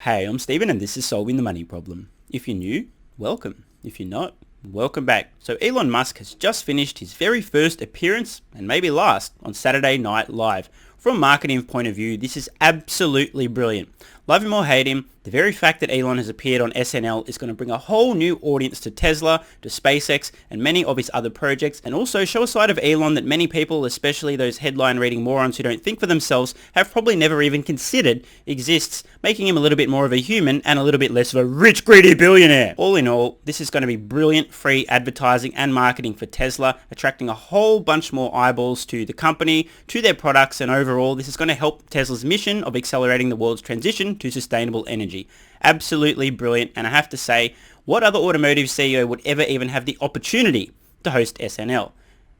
Hey, I'm Steven and this is Solving the Money Problem. If you're new, welcome. If you're not, welcome back. So Elon Musk has just finished his very first appearance, and maybe last, on Saturday Night Live. From a marketing point of view, this is absolutely brilliant. Love him or hate him, the very fact that Elon has appeared on SNL is going to bring a whole new audience to Tesla, to SpaceX, and many of his other projects, and also show a side of Elon that many people, especially those headline-reading morons who don't think for themselves, have probably never even considered exists, making him a little bit more of a human and a little bit less of a rich, greedy billionaire. All in all, this is going to be brilliant free advertising and marketing for Tesla, attracting a whole bunch more eyeballs to the company, to their products, and overall, this is going to help Tesla's mission of accelerating the world's transition to sustainable energy. Absolutely brilliant, and I have to say, what other automotive CEO would ever even have the opportunity to host SNL?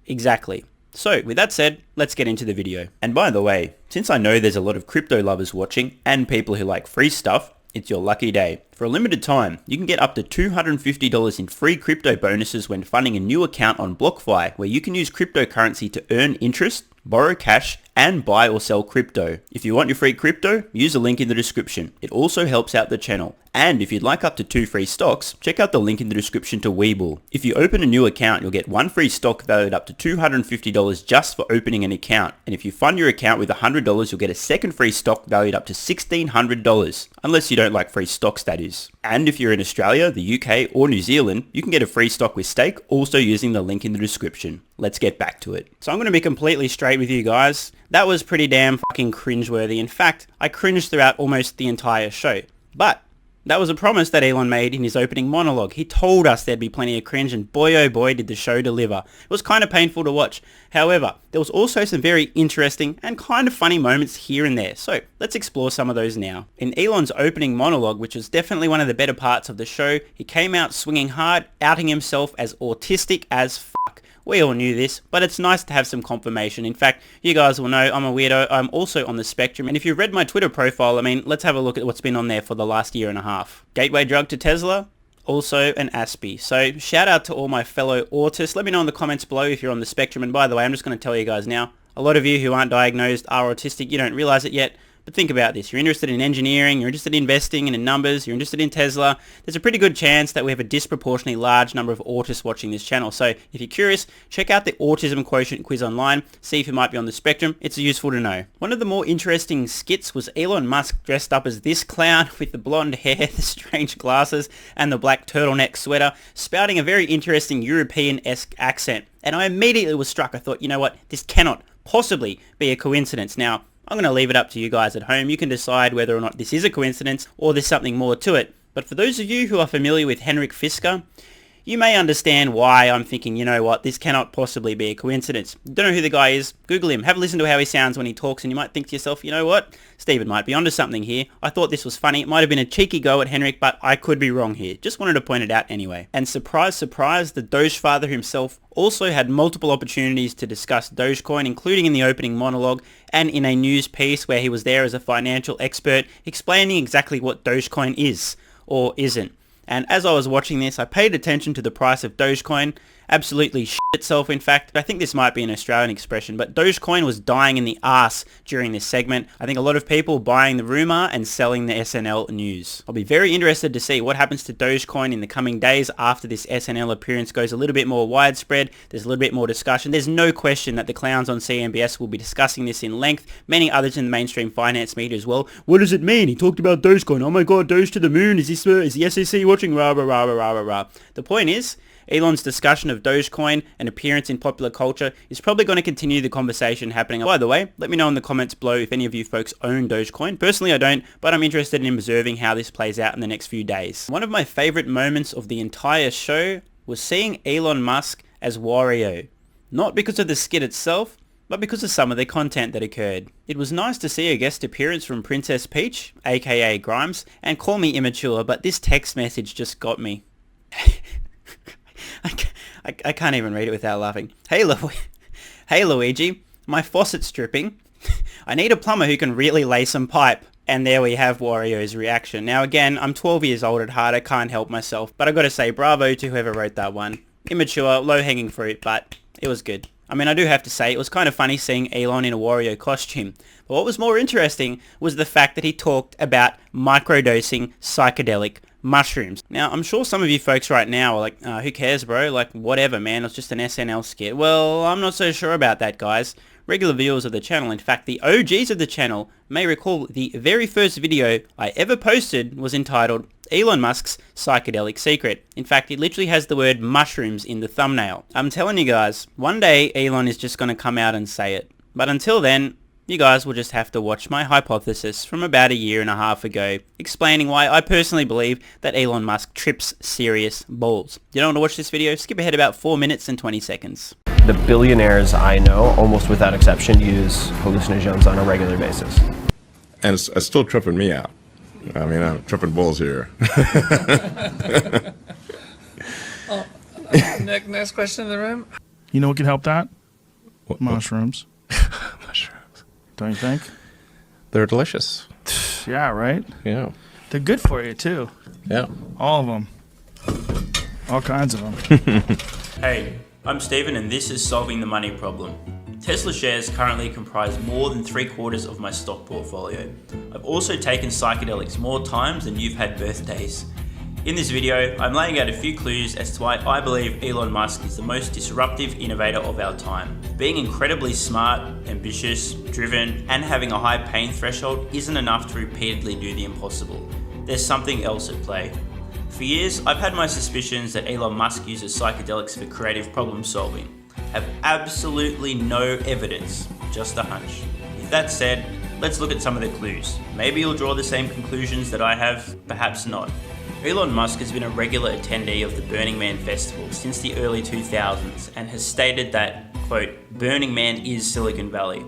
Exactly. So, with that said, let's get into the video. And by the way, since I know there's a lot of crypto lovers watching and people who like free stuff, it's your lucky day. For a limited time, you can get up to $250 in free crypto bonuses when funding a new account on BlockFi, where you can use cryptocurrency to earn interest, borrow cash, and buy or sell crypto. If you want your free crypto, use the link in the description. It also helps out the channel. And if you'd like up to 2 free stocks, check out the link in the description to WeBull. If you open a new account, you'll get 1 free stock valued up to $250 just for opening an account. And if you fund your account with $100, you'll get a second free stock valued up to $1,600. Unless you don't like free stocks, that is. And if you're in Australia, the UK, or New Zealand, you can get a free stock with stake, also using the link in the description. Let's get back to it. So I'm going to be completely straight with you guys. That was pretty damn fucking cringeworthy. In fact, I cringed throughout almost the entire show. But that was a promise that Elon made in his opening monologue. He told us there'd be plenty of cringe, and boy oh boy did the show deliver. It was kind of painful to watch. However, there was also some very interesting and kind of funny moments here and there. So let's explore some of those now. In Elon's opening monologue, which was definitely one of the better parts of the show, he came out swinging hard, outing himself as autistic as fuck. We all knew this, but it's nice to have some confirmation. In fact, you guys will know I'm a weirdo. I'm also on the spectrum. And if you've read my Twitter profile, let's have a look at what's been on there for the last year and a half. Gateway drug to Tesla, also an Aspie. So shout out to all my fellow autists. Let me know in the comments below if you're on the spectrum. And by the way, I'm just going to tell you guys now, a lot of you who aren't diagnosed are autistic. You don't realize it yet. But think about this. You're interested in engineering, you're interested in investing and in numbers, you're interested in Tesla. There's a pretty good chance that we have a disproportionately large number of autists watching this channel. So if you're curious, check out the Autism Quotient quiz online, see if you might be on the spectrum. It's useful to know. One of the more interesting skits was Elon Musk dressed up as this clown with the blonde hair, the strange glasses, and the black turtleneck sweater, spouting a very interesting European-esque accent. And I immediately was struck. I thought, you know what, this cannot possibly be a coincidence. Now, I'm going to leave it up to you guys at home. You can decide whether or not this is a coincidence or there's something more to it. But for those of you who are familiar with Henrik Fisker, you may understand why I'm thinking, you know what, this cannot possibly be a coincidence. Don't know who the guy is? Google him. Have a listen to how he sounds when he talks, and you might think to yourself, you know what, Steven might be onto something here. I thought this was funny. It might have been a cheeky go at Henrik, but I could be wrong here. Just wanted to point it out anyway. And surprise, surprise, the Doge father himself also had multiple opportunities to discuss Dogecoin, including in the opening monologue and in a news piece where he was there as a financial expert explaining exactly what Dogecoin is or isn't. And as I was watching this, I paid attention to the price of Dogecoin. Absolutely shit itself, in fact. I think this might be an Australian expression, but Dogecoin was dying in the arse during this segment. I think a lot of people buying the rumor and selling the SNL news. I'll be very interested to see what happens to Dogecoin in the coming days after this SNL appearance goes a little bit more widespread. There's a little bit more discussion. There's no question that the clowns on CNBC will be discussing this in length. Many others in the mainstream finance media as well. What does it mean? He talked about Dogecoin. Oh my god, Doge to the moon. Is the SEC watching? Rah, rah, rah, rah, rah, rah. The point is, Elon's discussion of Dogecoin and appearance in popular culture is probably going to continue the conversation happening. By the way, let me know in the comments below if any of you folks own Dogecoin. Personally, I don't, but I'm interested in observing how this plays out in the next few days. One of my favorite moments of the entire show was seeing Elon Musk as Wario. Not because of the skit itself, but because of some of the content that occurred. It was nice to see a guest appearance from Princess Peach, aka Grimes, and call me immature, but this text message just got me. I can't even read it without laughing. Hey Luigi, my faucet's dripping. I need a plumber who can really lay some pipe. And there we have Wario's reaction. Now again, I'm 12 years old at heart, I can't help myself. But I gotta say bravo to whoever wrote that one. Immature, low-hanging fruit, but it was good. I mean, I do have to say, it was kind of funny seeing Elon in a Wario costume. But what was more interesting was the fact that he talked about microdosing psychedelic mushrooms. Now, I'm sure some of you folks right now are like, who cares, bro? Like, whatever, man. It's just an SNL skit. Well, I'm not so sure about that, guys. Regular viewers of the channel, in fact, the OGs of the channel, may recall the very first video I ever posted was entitled Elon Musk's Psychedelic Secret. In fact, it literally has the word mushrooms in the thumbnail. I'm telling you guys, one day Elon is just going to come out and say it. But until then, you guys will just have to watch my hypothesis from about a year and a half ago, explaining why I personally believe that Elon Musk trips serious balls. You don't want to watch this video? Skip ahead about 4 minutes and 20 seconds. The billionaires I know, almost without exception, use hallucinogens on a regular basis. And it's still tripping me out. I mean, I'm tripping balls here. Next question in the room. You know what could help that? What? Mushrooms. Mushrooms. Don't you think? They're delicious. Yeah, right? Yeah. They're good for you, too. Yeah. All of them. All kinds of them. Hey, I'm Steven and this is Solving the Money Problem. Tesla shares currently comprise more than 3/4 of my stock portfolio. I've also taken psychedelics more times than you've had birthdays. In this video, I'm laying out a few clues as to why I believe Elon Musk is the most disruptive innovator of our time. Being incredibly smart, ambitious, driven, and having a high pain threshold isn't enough to repeatedly do the impossible. There's something else at play. For years, I've had my suspicions that Elon Musk uses psychedelics for creative problem solving. Have absolutely no evidence, just a hunch. With that said, let's look at some of the clues. Maybe you'll draw the same conclusions that I have, perhaps not. Elon Musk has been a regular attendee of the Burning Man festival since the early 2000s and has stated that, quote, Burning Man is Silicon Valley.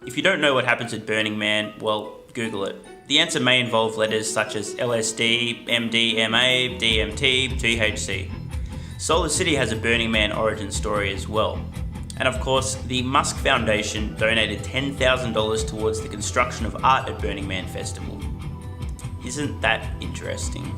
If you don't know what happens at Burning Man, well, Google it. The answer may involve letters such as LSD, MDMA, DMT, THC. Solar City has a Burning Man origin story as well. And of course, the Musk Foundation donated $10,000 towards the construction of art at Burning Man Festival. Isn't that interesting?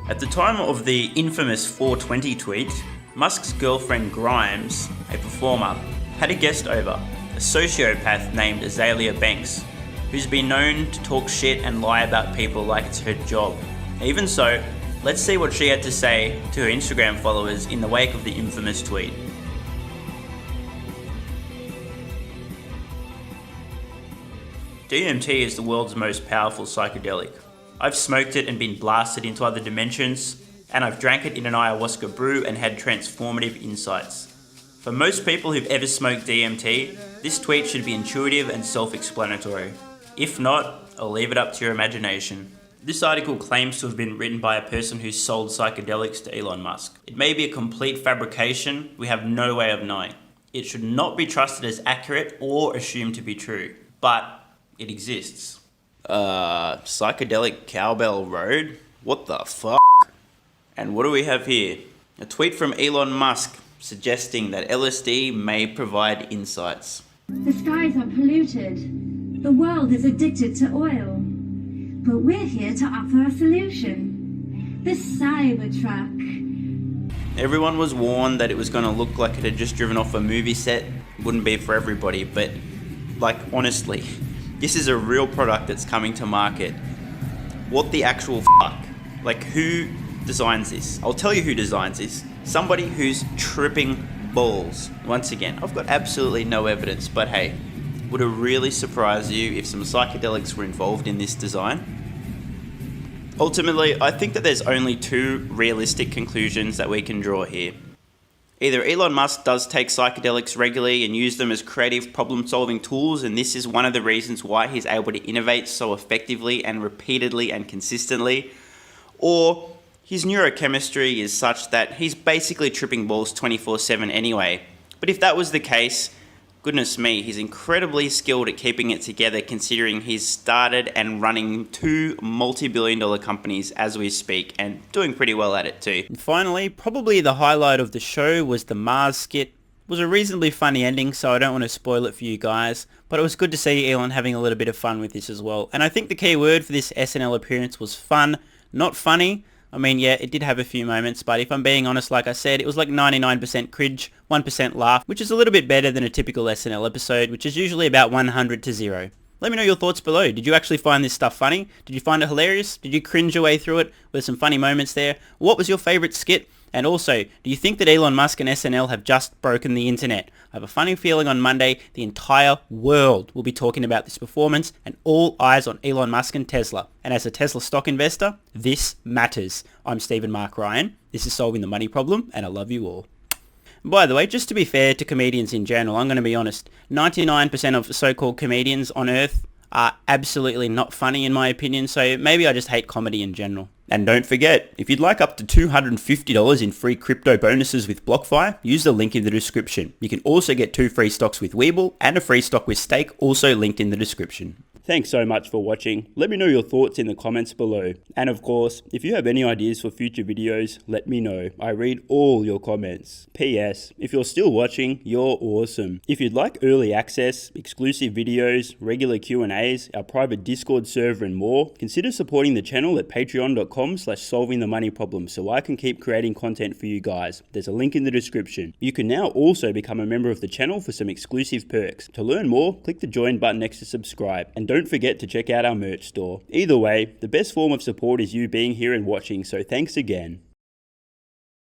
At the time of the infamous 420 tweet, Musk's girlfriend Grimes, a performer, had a guest over, a sociopath named Azalea Banks, who's been known to talk shit and lie about people like it's her job. Even so, let's see what she had to say to her Instagram followers in the wake of the infamous tweet. DMT is the world's most powerful psychedelic. I've smoked it and been blasted into other dimensions, and I've drank it in an ayahuasca brew and had transformative insights. For most people who've ever smoked DMT, this tweet should be intuitive and self-explanatory. If not, I'll leave it up to your imagination. This article claims to have been written by a person who sold psychedelics to Elon Musk. It may be a complete fabrication, we have no way of knowing. It should not be trusted as accurate or assumed to be true, but it exists. Psychedelic Cowbell Road? What the fuck? And what do we have here? A tweet from Elon Musk suggesting that LSD may provide insights. The skies are polluted. The world is addicted to oil. But we're here to offer a solution. The Cybertruck. Everyone was warned that it was going to look like it had just driven off a movie set. Wouldn't be for everybody, but like honestly, this is a real product that's coming to market. What the actual fuck? Like, who designs this? I'll tell you who designs this. Somebody who's tripping balls. Once again, I've got absolutely no evidence, but hey, would it really surprise you if some psychedelics were involved in this design? Ultimately, I think that there's only two realistic conclusions that we can draw here. Either Elon Musk does take psychedelics regularly and use them as creative problem-solving tools, and this is one of the reasons why he's able to innovate so effectively and repeatedly and consistently, or his neurochemistry is such that he's basically tripping balls 24/7 anyway. But if that was the case, goodness me, he's incredibly skilled at keeping it together considering he's started and running two multi-billion-dollar companies as we speak and doing pretty well at it too. And finally, probably the highlight of the show was the Mars skit. It was a reasonably funny ending, so I don't want to spoil it for you guys, but it was good to see Elon having a little bit of fun with this as well. And I think the key word for this SNL appearance was fun, not funny. I mean, yeah, it did have a few moments, but if I'm being honest, like I said, it was like 99% cringe, 1% laugh, which is a little bit better than a typical SNL episode, which is usually about 100 to 0. Let me know your thoughts below. Did you actually find this stuff funny? Did you find it hilarious? Did you cringe your way through it? Were there some funny moments there? What was your favourite skit? And also, do you think that Elon Musk and SNL have just broken the internet? I have a funny feeling on Monday the entire world will be talking about this performance and all eyes on Elon Musk and Tesla. And as a Tesla stock investor, this matters. I'm Stephen Mark Ryan. This is Solving the Money Problem, and I love you all. By the way, just to be fair to comedians in general, I'm going to be honest, 99% of so-called comedians on Earth are absolutely not funny in my opinion, so maybe I just hate comedy in general. And don't forget, if you'd like up to $250 in free crypto bonuses with BlockFi, use the link in the description. You can also get 2 free stocks with WeBull and a free stock with Stake, also linked in the description. Thanks so much for watching. Let me know your thoughts in the comments below. And of course, if you have any ideas for future videos, let me know. I read all your comments. P.S. If you're still watching, you're awesome. If you'd like early access, exclusive videos, regular Q&As, our private Discord server and more, consider supporting the channel at patreon.com/solvingthemoneyproblem so I can keep creating content for you guys. There's a link in the description. You can now also become a member of the channel for some exclusive perks. To learn more, click the join button next to subscribe. And don't forget to check out our merch store. Either way, the best form of support is you being here and watching, so thanks again.